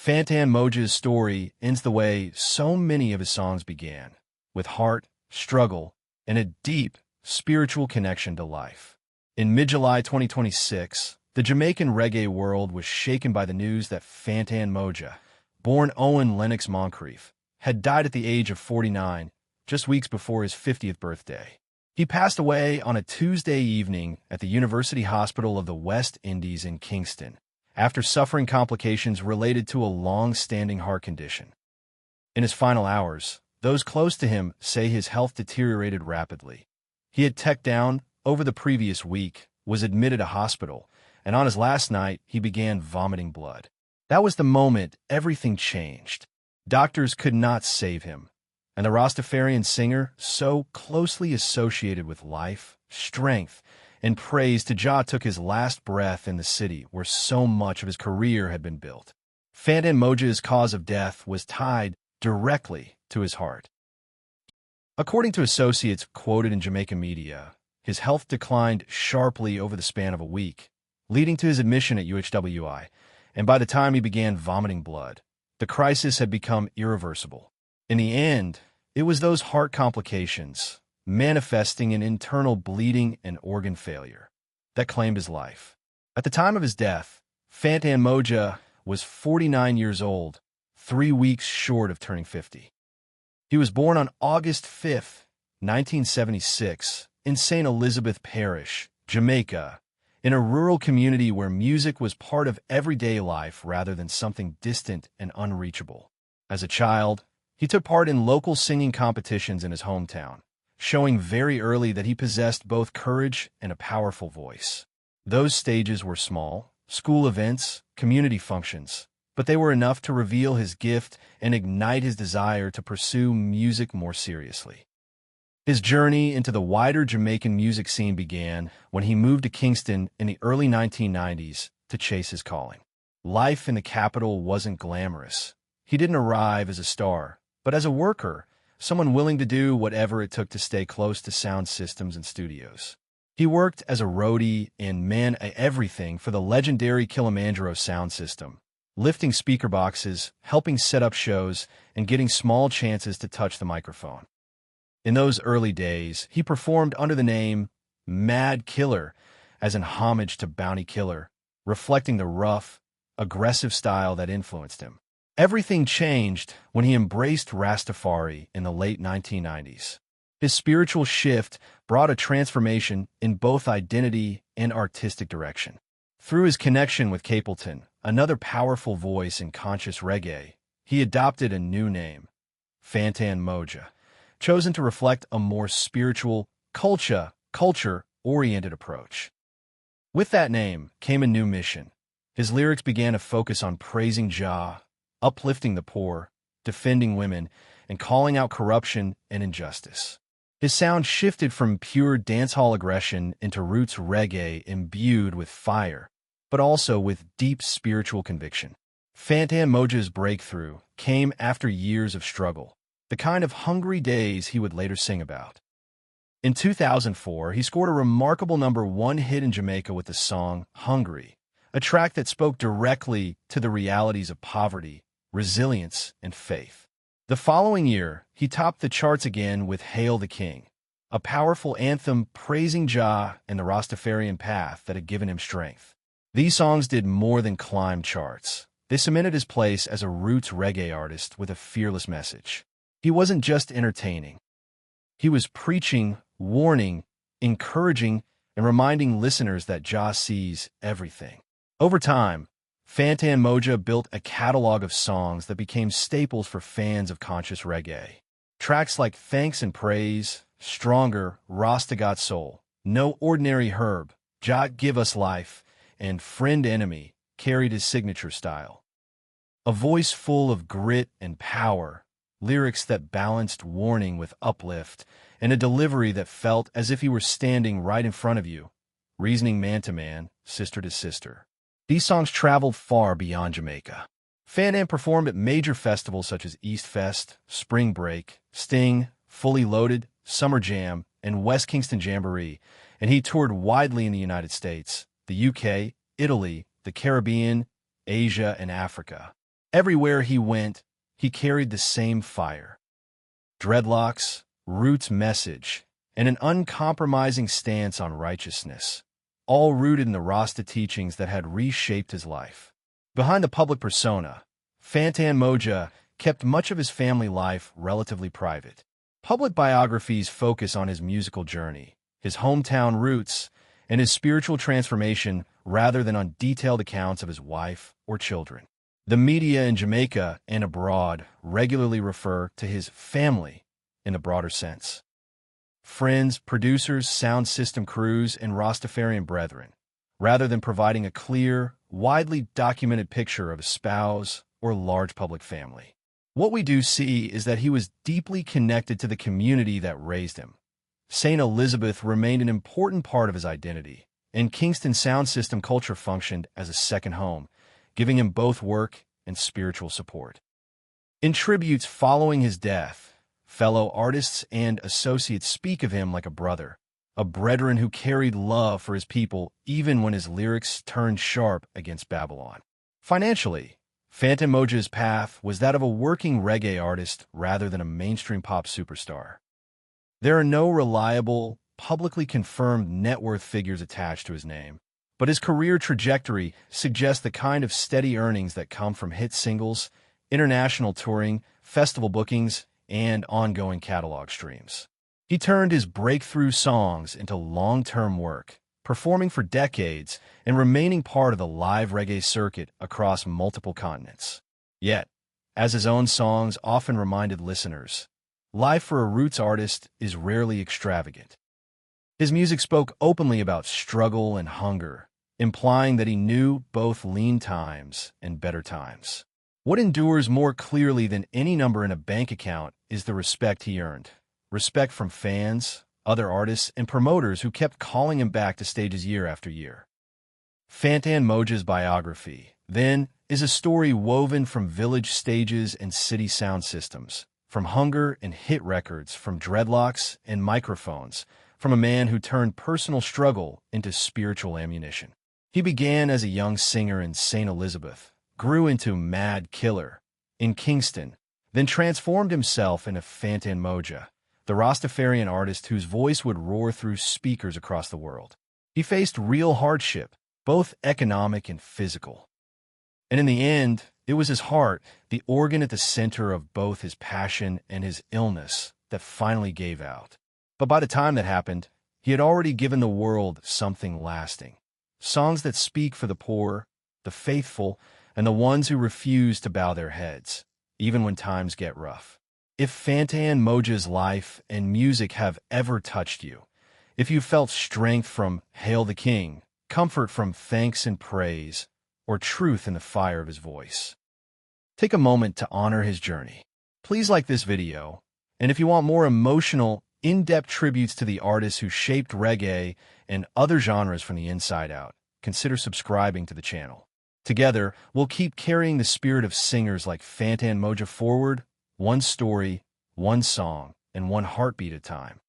Fantan Mojah's story ends the way so many of his songs began, with heart, struggle, and a deep, spiritual connection to life. In mid-July 2026, the Jamaican reggae world was shaken by the news that Fantan Mojah, born Owen Lennox Moncrief, had died at the age of 49, just weeks before his 50th birthday. He passed away on a Tuesday evening at the University Hospital of the West Indies in Kingston, after suffering complications related to a long-standing heart condition. In his final hours, those close to him say his health deteriorated rapidly. He had teched down over the previous week, was admitted to hospital, and on his last night, he began vomiting blood. That was the moment everything changed. Doctors could not save him, and the Rastafarian singer, so closely associated with life, strength, and praise to Jah, took his last breath in the city where so much of his career had been built. Fantan Mojah's cause of death was tied directly to his heart. According to associates quoted in Jamaican media, his health declined sharply over the span of a week, leading to his admission at UHWI, and by the time he began vomiting blood, the crisis had become irreversible. In the end, it was those heart complications, manifesting in internal bleeding and organ failure, that claimed his life. At the time of his death, Fantan Mojah was 49 years old, 3 weeks short of turning 50. He was born on August 5, 1976, in St. Elizabeth Parish, Jamaica, in a rural community where music was part of everyday life rather than something distant and unreachable. As a child, he took part in local singing competitions in his hometown, showing very early that he possessed both courage and a powerful voice. Those stages were small, school events, community functions, but they were enough to reveal his gift and ignite his desire to pursue music more seriously. His journey into the wider Jamaican music scene began when he moved to Kingston in the early 1990s to chase his calling. Life in the capital wasn't glamorous. He didn't arrive as a star, but as a worker, someone willing to do whatever it took to stay close to sound systems and studios. He worked as a roadie and man-everything for the legendary Kilimanjaro sound system, lifting speaker boxes, helping set up shows, and getting small chances to touch the microphone. In those early days, he performed under the name Mad Killer, as in homage to Bounty Killer, reflecting the rough, aggressive style that influenced him. Everything changed when he embraced Rastafari in the late 1990s. His spiritual shift brought a transformation in both identity and artistic direction. Through his connection with Capleton, another powerful voice in conscious reggae, he adopted a new name, Fantan Mojah, chosen to reflect a more spiritual, culture-oriented approach. With that name came a new mission. His lyrics began to focus on praising Jah, uplifting the poor, defending women, and calling out corruption and injustice. His sound shifted from pure dancehall aggression into roots reggae imbued with fire, but also with deep spiritual conviction. Fantan Mojah's breakthrough came after years of struggle, the kind of hungry days he would later sing about. In 2004, he scored a remarkable #1 hit in Jamaica with the song Hungry, a track that spoke directly to the realities of poverty, resilience, and faith. The following year, he topped the charts again with Hail the King, a powerful anthem praising Jah and the Rastafarian path that had given him strength. These songs did more than climb charts. They cemented his place as a roots reggae artist with a fearless message. He wasn't just entertaining. He was preaching, warning, encouraging, and reminding listeners that Jah sees everything. Over time, Fantan Mojah built a catalog of songs that became staples for fans of conscious reggae. Tracks like Thanks and Praise, Stronger, Rasta Got Soul, No Ordinary Herb, Jah Give Us Life, and Friend Enemy carried his signature style. A voice full of grit and power, lyrics that balanced warning with uplift, and a delivery that felt as if he were standing right in front of you, reasoning man to man, sister to sister. These songs traveled far beyond Jamaica. Fantan performed at major festivals such as East Fest, Spring Break, Sting, Fully Loaded, Summer Jam, and West Kingston Jamboree, and he toured widely in the United States, the UK, Italy, the Caribbean, Asia, and Africa. Everywhere he went, he carried the same fire. Dreadlocks, roots message, and an uncompromising stance on righteousness, all rooted in the Rasta teachings that had reshaped his life. Behind the public persona, Fantan Mojah kept much of his family life relatively private. Public biographies focus on his musical journey, his hometown roots, and his spiritual transformation rather than on detailed accounts of his wife or children. The media in Jamaica and abroad regularly refer to his family in a broader sense. Friends, producers, sound system crews, and Rastafarian brethren, rather than providing a clear, widely documented picture of a spouse or large public family. What we do see is that he was deeply connected to the community that raised him. St. Elizabeth remained an important part of his identity, and Kingston sound system culture functioned as a second home, giving him both work and spiritual support. In tributes following his death, fellow artists and associates speak of him like a brethren who carried love for his people even when his lyrics turned sharp against Babylon. Financially, Fantan Mojah's path was that of a working reggae artist rather than a mainstream pop superstar. There are no reliable, publicly confirmed net worth figures attached to his name, but his career trajectory suggests the kind of steady earnings that come from hit singles, international touring, festival bookings, and ongoing catalog streams. He turned his breakthrough songs into long-term work, performing for decades and remaining part of the live reggae circuit across multiple continents. Yet, as his own songs often reminded listeners, life for a roots artist is rarely extravagant. His music spoke openly about struggle and hunger, implying that he knew both lean times and better times. What endures more clearly than any number in a bank account is the respect he earned. Respect from fans, other artists, and promoters who kept calling him back to stages year after year. Fantan Mojah's Biography, then, is a story woven from village stages and city sound systems, from hunger and hit records, from dreadlocks and microphones, from a man who turned personal struggle into spiritual ammunition. He began as a young singer in St. Elizabeth, grew into Mad Killer in Kingston, then transformed himself into Fantan Mojah, the Rastafarian artist whose voice would roar through speakers across the world. He faced real hardship, both economic and physical. And in the end, it was his heart, the organ at the center of both his passion and his illness, that finally gave out. But by the time that happened, he had already given the world something lasting. Songs that speak for the poor, the faithful, and the ones who refuse to bow their heads, even when times get rough. If Fantan Mojah's life and music have ever touched you, if you felt strength from Hail the King, comfort from thanks and praise, or truth in the fire of his voice, take a moment to honor his journey. Please like this video, and if you want more emotional, in-depth tributes to the artists who shaped reggae and other genres from the inside out, consider subscribing to the channel. Together, we'll keep carrying the spirit of singers like Fantan Mojah forward, one story, one song, and one heartbeat at a time.